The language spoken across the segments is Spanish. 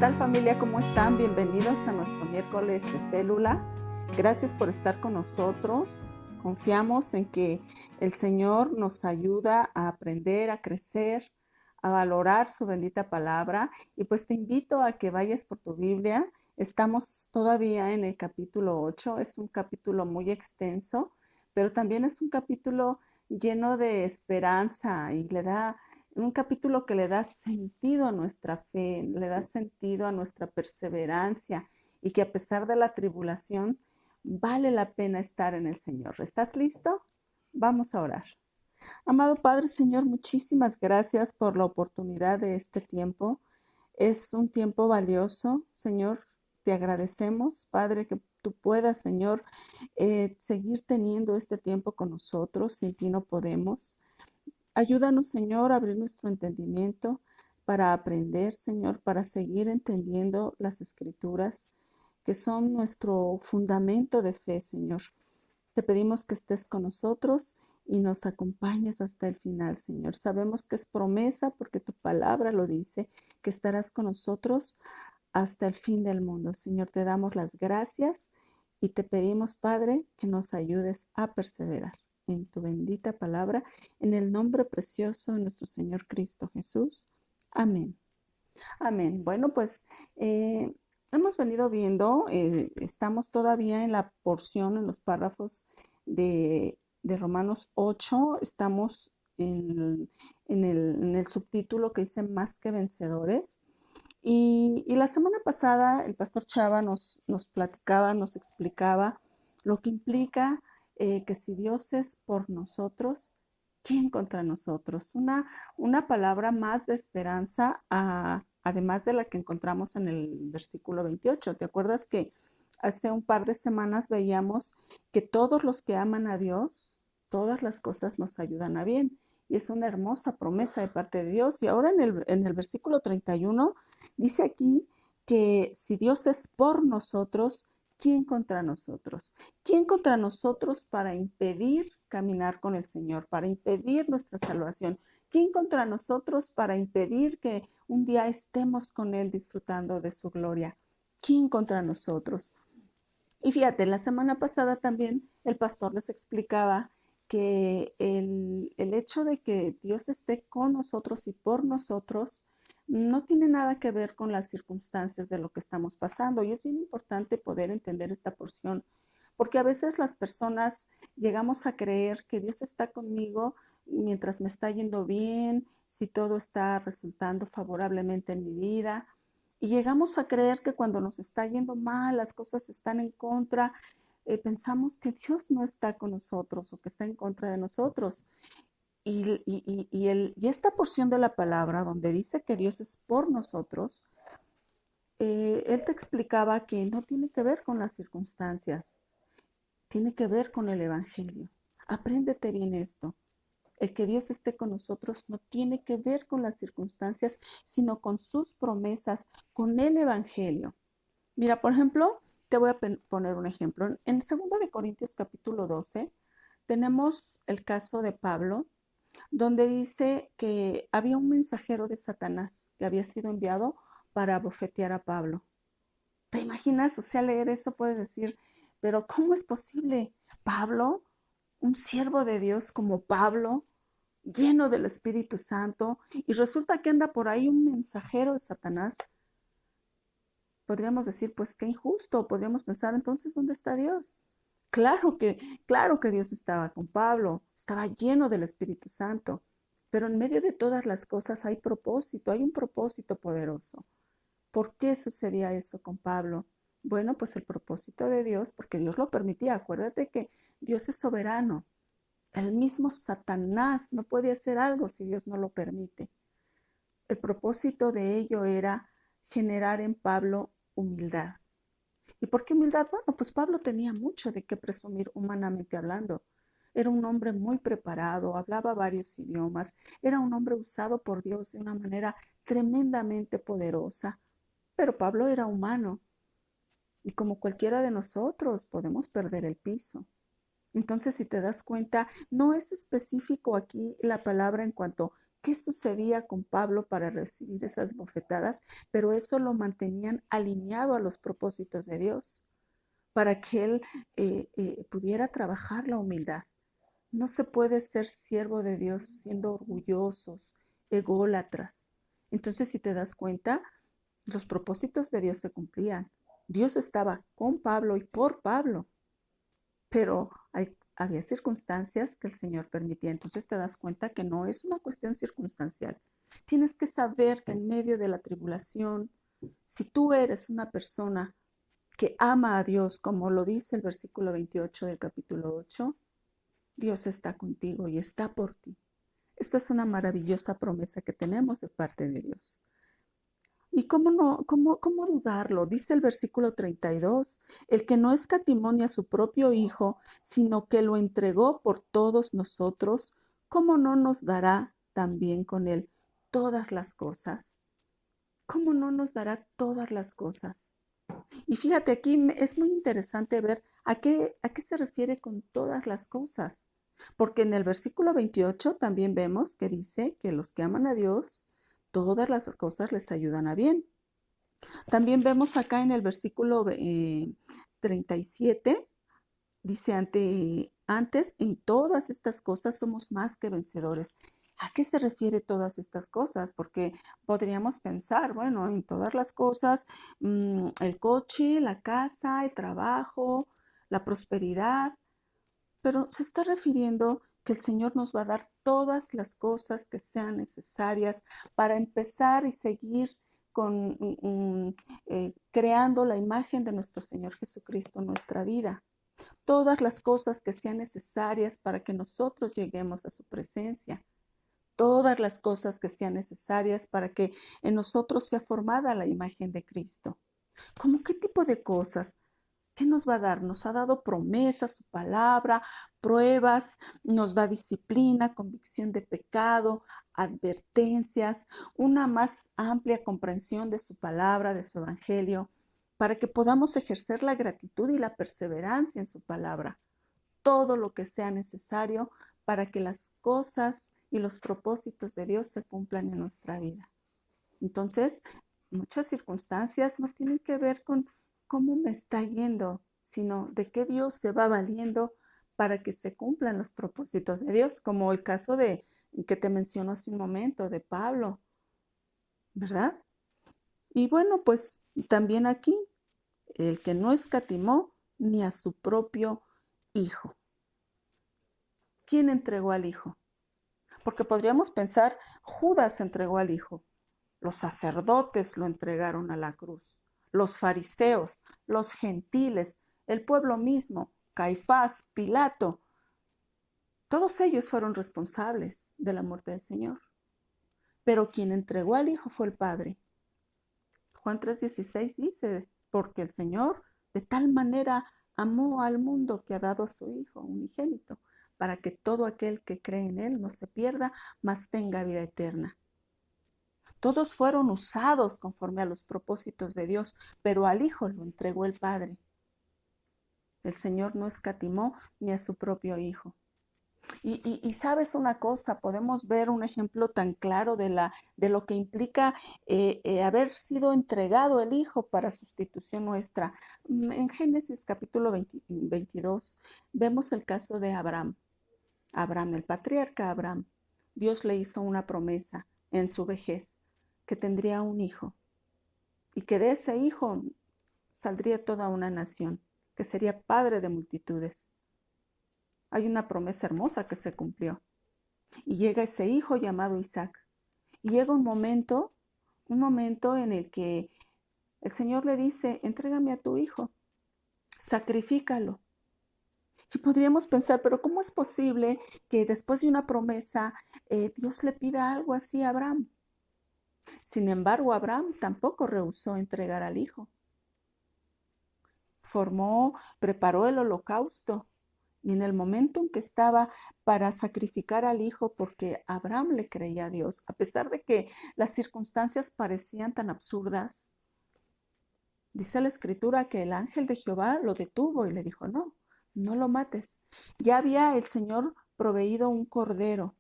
tal familia? ¿Cómo están? Bienvenidos a nuestro miércoles de célula. Gracias por estar con nosotros. Confiamos en que el Señor nos ayuda a aprender, a crecer, a valorar su bendita palabra. Y pues te invito a que vayas por tu Biblia. Estamos todavía en el capítulo 8. Es un capítulo muy extenso, pero también es un capítulo lleno de esperanza y un capítulo que le da sentido a nuestra fe, le da sentido a nuestra perseverancia y que a pesar de la tribulación vale la pena estar en el Señor. ¿Estás listo? Vamos a orar. Amado Padre, Señor, muchísimas gracias por la oportunidad de este tiempo. Es un tiempo valioso, Señor. Te agradecemos, Padre, que tú puedas, Señor, seguir teniendo este tiempo con nosotros. Sin ti no podemos. Ayúdanos, Señor, a abrir nuestro entendimiento para aprender, Señor, para seguir entendiendo las Escrituras, que son nuestro fundamento de fe, Señor. Te pedimos que estés con nosotros y nos acompañes hasta el final, Señor. Sabemos que es promesa porque tu palabra lo dice, que estarás con nosotros hasta el fin del mundo. Señor, te damos las gracias y te pedimos, Padre, que nos ayudes a perseverar en tu bendita palabra, en el nombre precioso de nuestro Señor Cristo Jesús. Amén. Amén. Bueno, pues hemos venido viendo, estamos todavía en la porción, en los párrafos de Romanos 8, estamos en el subtítulo que dice más que vencedores. Y la semana pasada el pastor Chava nos platicaba, nos explicaba lo que implica que si Dios es por nosotros, ¿quién contra nosotros? Una palabra más de esperanza, además de la que encontramos en el versículo 28. ¿Te acuerdas que hace un par de semanas veíamos que todos los que aman a Dios, todas las cosas nos ayudan a bien? Y es una hermosa promesa de parte de Dios. Y ahora en el versículo 31 dice aquí que si Dios es por nosotros, ¿quién contra nosotros? ¿Quién contra nosotros para impedir caminar con el Señor, para impedir nuestra salvación? ¿Quién contra nosotros para impedir que un día estemos con Él disfrutando de su gloria? ¿Quién contra nosotros? Y fíjate, la semana pasada también el pastor les explicaba que el hecho de que Dios esté con nosotros y por nosotros no tiene nada que ver con las circunstancias de lo que estamos pasando. Y es bien importante poder entender esta porción, porque a veces las personas llegamos a creer que Dios está conmigo mientras me está yendo bien, si todo está resultando favorablemente en mi vida. Y llegamos a creer que cuando nos está yendo mal, las cosas están en contra, pensamos que Dios no está con nosotros o que está en contra de nosotros. Y esta porción de la palabra donde dice que Dios es por nosotros, él te explicaba que no tiene que ver con las circunstancias, tiene que ver con el Evangelio. Apréndete bien esto. El que Dios esté con nosotros no tiene que ver con las circunstancias, sino con sus promesas, con el Evangelio. Mira, por ejemplo, te voy a poner un ejemplo. En 2 de Corintios capítulo 12 tenemos el caso de Pablo, donde dice que había un mensajero de Satanás que había sido enviado para abofetear a Pablo. ¿Te imaginas? O sea, leer eso puedes decir, pero ¿cómo es posible? Pablo, un siervo de Dios como Pablo, lleno del Espíritu Santo, y resulta que anda por ahí un mensajero de Satanás. Podríamos decir, pues qué injusto. Podríamos pensar, entonces, ¿dónde está Dios? Claro que Dios estaba con Pablo, estaba lleno del Espíritu Santo, pero en medio de todas las cosas hay propósito, hay un propósito poderoso. ¿Por qué sucedía eso con Pablo? Bueno, pues el propósito de Dios, porque Dios lo permitía. Acuérdate que Dios es soberano. El mismo Satanás no puede hacer algo si Dios no lo permite. El propósito de ello era generar en Pablo humildad. ¿Y por qué humildad? Bueno, pues Pablo tenía mucho de qué presumir humanamente hablando. Era un hombre muy preparado, hablaba varios idiomas, era un hombre usado por Dios de una manera tremendamente poderosa. Pero Pablo era humano y como cualquiera de nosotros podemos perder el piso. Entonces, si te das cuenta, no es específico aquí la palabra en cuanto a qué sucedía con Pablo para recibir esas bofetadas, pero eso lo mantenían alineado a los propósitos de Dios, para que él pudiera trabajar la humildad. No se puede ser siervo de Dios siendo orgullosos, ególatras. Entonces, si te das cuenta, los propósitos de Dios se cumplían. Dios estaba con Pablo y por Pablo, pero había circunstancias que el Señor permitía. Entonces te das cuenta que no es una cuestión circunstancial. Tienes que saber que en medio de la tribulación, si tú eres una persona que ama a Dios, como lo dice el versículo 28 del capítulo 8, Dios está contigo y está por ti. Esta es una maravillosa promesa que tenemos de parte de Dios. ¿Y cómo dudarlo? Dice el versículo 32, el que no escatimó ni a su propio Hijo, sino que lo entregó por todos nosotros, ¿cómo no nos dará también con él todas las cosas? ¿Cómo no nos dará todas las cosas? Y fíjate, aquí es muy interesante ver a qué se refiere con todas las cosas. Porque en el versículo 28 también vemos que dice que los que aman a Dios, todas las cosas les ayudan a bien. También vemos acá en el versículo 37, dice antes, en todas estas cosas somos más que vencedores. ¿A qué se refiere todas estas cosas? Porque podríamos pensar, bueno, en todas las cosas, el coche, la casa, el trabajo, la prosperidad, pero se está refiriendo que el Señor nos va a dar todas las cosas que sean necesarias para empezar y seguir creando la imagen de nuestro Señor Jesucristo en nuestra vida. Todas las cosas que sean necesarias para que nosotros lleguemos a su presencia. Todas las cosas que sean necesarias para que en nosotros sea formada la imagen de Cristo. ¿Cómo qué tipo de cosas? ¿Qué nos va a dar? Nos ha dado promesas, su palabra, pruebas, nos da disciplina, convicción de pecado, advertencias, una más amplia comprensión de su palabra, de su evangelio, para que podamos ejercer la gratitud y la perseverancia en su palabra. Todo lo que sea necesario para que las cosas y los propósitos de Dios se cumplan en nuestra vida. Entonces, muchas circunstancias no tienen que ver con cómo me está yendo, sino de qué Dios se va valiendo para que se cumplan los propósitos de Dios, como el caso de que te menciono hace un momento de Pablo, ¿verdad? Y bueno, pues también aquí, el que no escatimó ni a su propio Hijo. ¿Quién entregó al Hijo? Porque podríamos pensar, Judas entregó al Hijo. Los sacerdotes lo entregaron a la cruz, los fariseos, los gentiles, el pueblo mismo, Caifás, Pilato, todos ellos fueron responsables de la muerte del Señor. Pero quien entregó al Hijo fue el Padre. Juan 3:16 dice, porque el Señor de tal manera amó al mundo que ha dado a su Hijo unigénito, para que todo aquel que cree en Él no se pierda, mas tenga vida eterna. Todos fueron usados conforme a los propósitos de Dios, pero al Hijo lo entregó el Padre. El Señor no escatimó ni a su propio Hijo. Y sabes una cosa, podemos ver un ejemplo tan claro de lo que implica haber sido entregado el Hijo para sustitución nuestra. En Génesis capítulo 22 vemos el caso de Abraham. Abraham, el patriarca Abraham. Dios le hizo una promesa en su vejez, que tendría un hijo y que de ese hijo saldría toda una nación, que sería padre de multitudes. Hay una promesa hermosa que se cumplió. Y llega ese hijo llamado Isaac. Y llega un momento en el que el Señor le dice, entrégame a tu hijo, sacrifícalo. Y podríamos pensar, pero ¿cómo es posible que después de una promesa Dios le pida algo así a Abraham? Sin embargo, Abraham tampoco rehusó entregar al hijo. Preparó el holocausto y en el momento en que estaba para sacrificar al hijo, porque Abraham le creía a Dios, a pesar de que las circunstancias parecían tan absurdas, dice la Escritura que el ángel de Jehová lo detuvo y le dijo, no, no lo mates. Ya había el Señor proveído un cordero.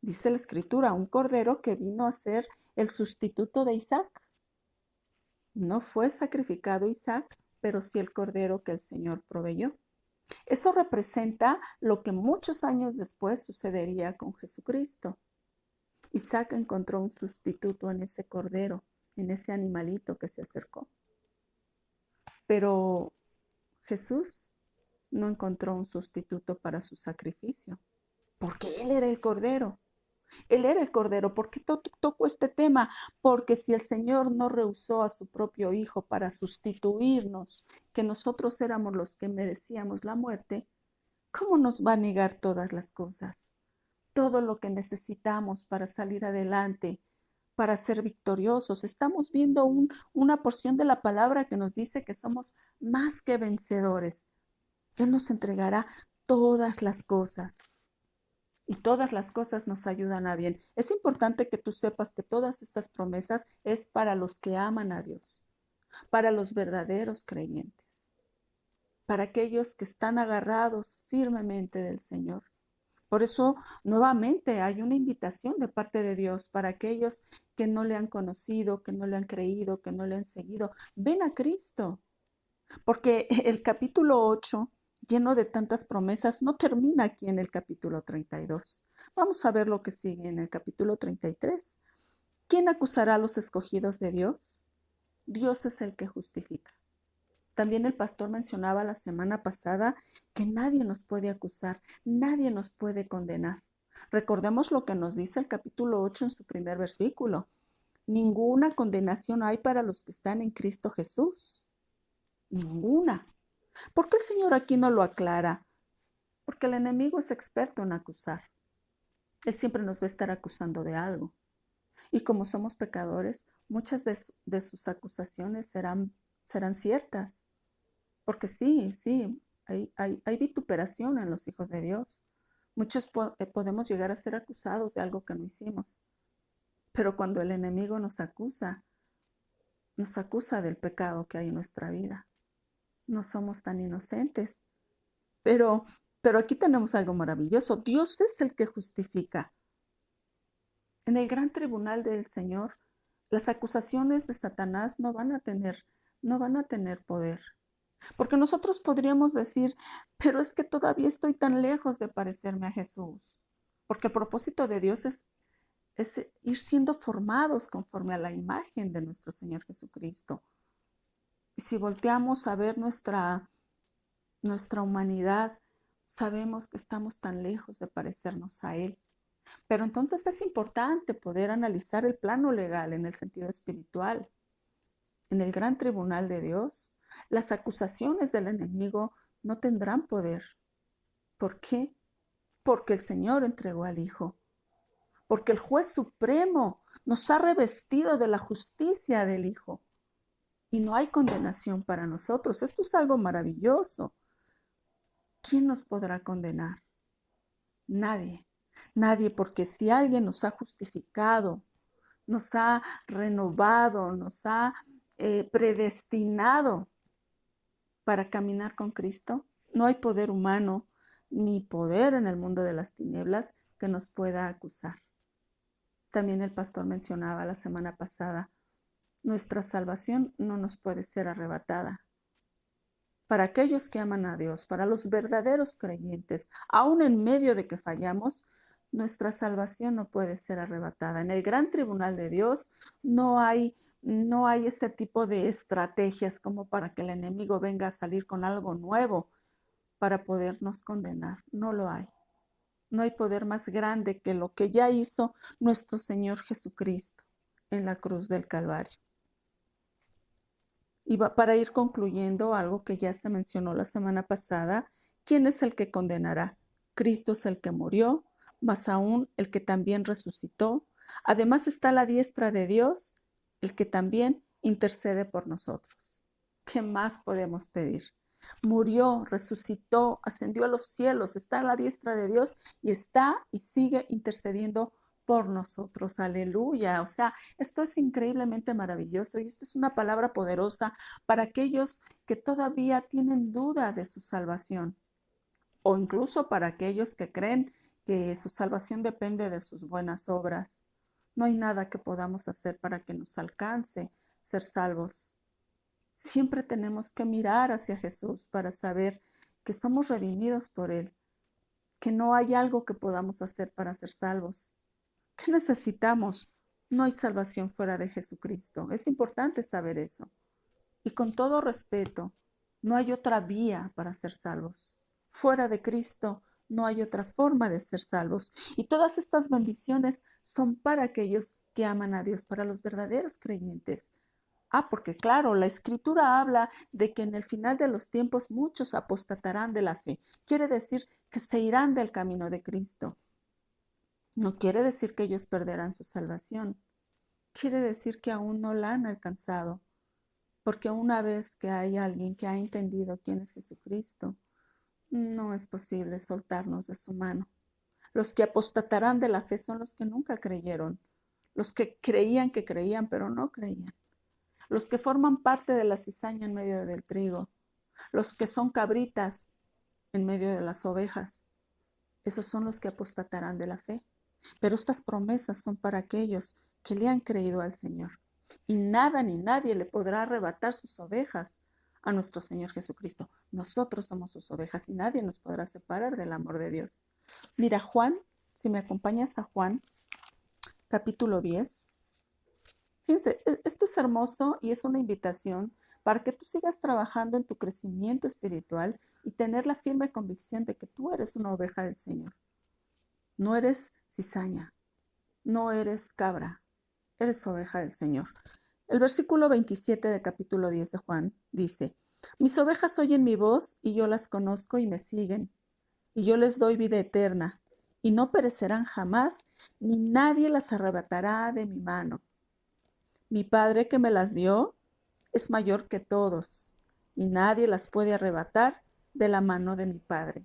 Dice la Escritura, un cordero que vino a ser el sustituto de Isaac. No fue sacrificado Isaac, pero sí el cordero que el Señor proveyó. Eso representa lo que muchos años después sucedería con Jesucristo. Isaac encontró un sustituto en ese cordero, en ese animalito que se acercó. Pero Jesús no encontró un sustituto para su sacrificio, porque Él era el cordero. Él era el cordero. ¿Por qué toco este tema? Porque si el Señor no rehusó a su propio Hijo para sustituirnos, que nosotros éramos los que merecíamos la muerte, ¿cómo nos va a negar todas las cosas? Todo lo que necesitamos para salir adelante, para ser victoriosos. Estamos viendo una porción de la palabra que nos dice que somos más que vencedores. Él nos entregará todas las cosas. Y todas las cosas nos ayudan a bien. Es importante que tú sepas que todas estas promesas es para los que aman a Dios, para los verdaderos creyentes, para aquellos que están agarrados firmemente del Señor. Por eso, nuevamente, hay una invitación de parte de Dios para aquellos que no le han conocido, que no le han creído, que no le han seguido. Ven a Cristo, porque el capítulo 8, lleno de tantas promesas, no termina aquí en el capítulo 32. Vamos a ver lo que sigue en el capítulo 33. ¿Quién acusará a los escogidos de Dios? Dios es el que justifica. También el pastor mencionaba la semana pasada que nadie nos puede acusar, nadie nos puede condenar. Recordemos lo que nos dice el capítulo 8 en su primer versículo. Ninguna condenación hay para los que están en Cristo Jesús. Ninguna. ¿Por qué el Señor aquí no lo aclara? Porque el enemigo es experto en acusar. Él siempre nos va a estar acusando de algo. Y como somos pecadores, muchas de sus acusaciones serán ciertas. Porque sí, hay vituperación en los hijos de Dios. Muchos podemos llegar a ser acusados de algo que no hicimos. Pero cuando el enemigo nos acusa del pecado que hay en nuestra vida. No somos tan inocentes. Pero aquí tenemos algo maravilloso. Dios es el que justifica. En el gran tribunal del Señor, las acusaciones de Satanás no van a tener poder. Porque nosotros podríamos decir, pero es que todavía estoy tan lejos de parecerme a Jesús. Porque el propósito de Dios es ir siendo formados conforme a la imagen de nuestro Señor Jesucristo. Y si volteamos a ver nuestra humanidad, sabemos que estamos tan lejos de parecernos a Él. Pero entonces es importante poder analizar el plano legal en el sentido espiritual. En el gran tribunal de Dios, las acusaciones del enemigo no tendrán poder. ¿Por qué? Porque el Señor entregó al Hijo. Porque el juez supremo nos ha revestido de la justicia del Hijo. Y no hay condenación para nosotros. Esto es algo maravilloso. ¿Quién nos podrá condenar? Nadie. Nadie, porque si alguien nos ha justificado, nos ha renovado, nos ha predestinado para caminar con Cristo, no hay poder humano ni poder en el mundo de las tinieblas que nos pueda acusar. También el pastor mencionaba la semana pasada, nuestra salvación no nos puede ser arrebatada. Para aquellos que aman a Dios, para los verdaderos creyentes, aún en medio de que fallamos, nuestra salvación no puede ser arrebatada. En el gran tribunal de Dios no hay ese tipo de estrategias como para que el enemigo venga a salir con algo nuevo para podernos condenar. No lo hay. No hay poder más grande que lo que ya hizo nuestro Señor Jesucristo en la cruz del Calvario. Y para ir concluyendo algo que ya se mencionó la semana pasada, ¿quién es el que condenará? Cristo es el que murió, más aún el que también resucitó. Además está a la diestra de Dios, el que también intercede por nosotros. ¿Qué más podemos pedir? Murió, resucitó, ascendió a los cielos, está a la diestra de Dios y está y sigue intercediendo por nosotros. Aleluya. O sea, esto es increíblemente maravilloso y esta es una palabra poderosa para aquellos que todavía tienen duda de su salvación o incluso para aquellos que creen que su salvación depende de sus buenas obras. No hay nada que podamos hacer para que nos alcance ser salvos. Siempre tenemos que mirar hacia Jesús para saber que somos redimidos por Él, que no hay algo que podamos hacer para ser salvos. ¿Qué necesitamos? No hay salvación fuera de Jesucristo. Es importante saber eso. Y con todo respeto, no hay otra vía para ser salvos. Fuera de Cristo no hay otra forma de ser salvos. Y todas estas bendiciones son para aquellos que aman a Dios, para los verdaderos creyentes. Porque claro, la Escritura habla de que en el final de los tiempos muchos apostatarán de la fe. Quiere decir que se irán del camino de Cristo. No quiere decir que ellos perderán su salvación. Quiere decir que aún no la han alcanzado. Porque una vez que hay alguien que ha entendido quién es Jesucristo, no es posible soltarnos de su mano. Los que apostatarán de la fe son los que nunca creyeron, los que creían, pero no creían, los que forman parte de la cizaña en medio del trigo, los que son cabritas en medio de las ovejas. Esos son los que apostatarán de la fe. Pero estas promesas son para aquellos que le han creído al Señor. Y nada ni nadie le podrá arrebatar sus ovejas a nuestro Señor Jesucristo. Nosotros somos sus ovejas y nadie nos podrá separar del amor de Dios. Mira, Juan, si me acompañas a Juan, capítulo 10. Fíjense, esto es hermoso y es una invitación para que tú sigas trabajando en tu crecimiento espiritual y tener la firme convicción de que tú eres una oveja del Señor. No eres cizaña, no eres cabra, eres oveja del Señor. El versículo 27 del capítulo 10 de Juan dice: mis ovejas oyen mi voz y yo las conozco y me siguen, y yo les doy vida eterna, y no perecerán jamás, ni nadie las arrebatará de mi mano. Mi Padre que me las dio es mayor que todos, y nadie las puede arrebatar de la mano de mi Padre.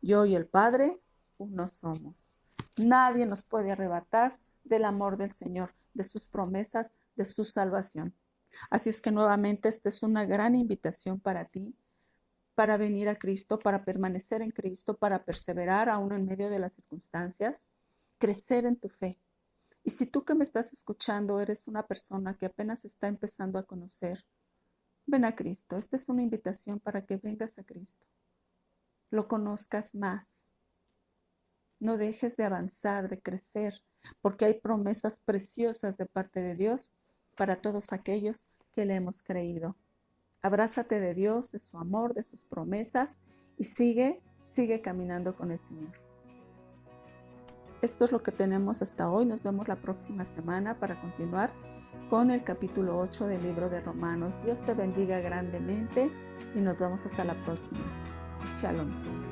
Yo y el Padre uno somos. Nadie nos puede arrebatar del amor del Señor, de sus promesas, de su salvación. Así es que nuevamente esta es una gran invitación para ti, para venir a Cristo, para permanecer en Cristo, para perseverar aún en medio de las circunstancias, crecer en tu fe. Y si tú que me estás escuchando eres una persona que apenas está empezando a conocer, ven a Cristo. Esta es una invitación para que vengas a Cristo, lo conozcas más. No dejes de avanzar, de crecer, porque hay promesas preciosas de parte de Dios para todos aquellos que le hemos creído. Abrázate de Dios, de su amor, de sus promesas y sigue caminando con el Señor. Esto es lo que tenemos hasta hoy. Nos vemos la próxima semana para continuar con el capítulo 8 del libro de Romanos. Dios te bendiga grandemente y nos vemos hasta la próxima. Shalom.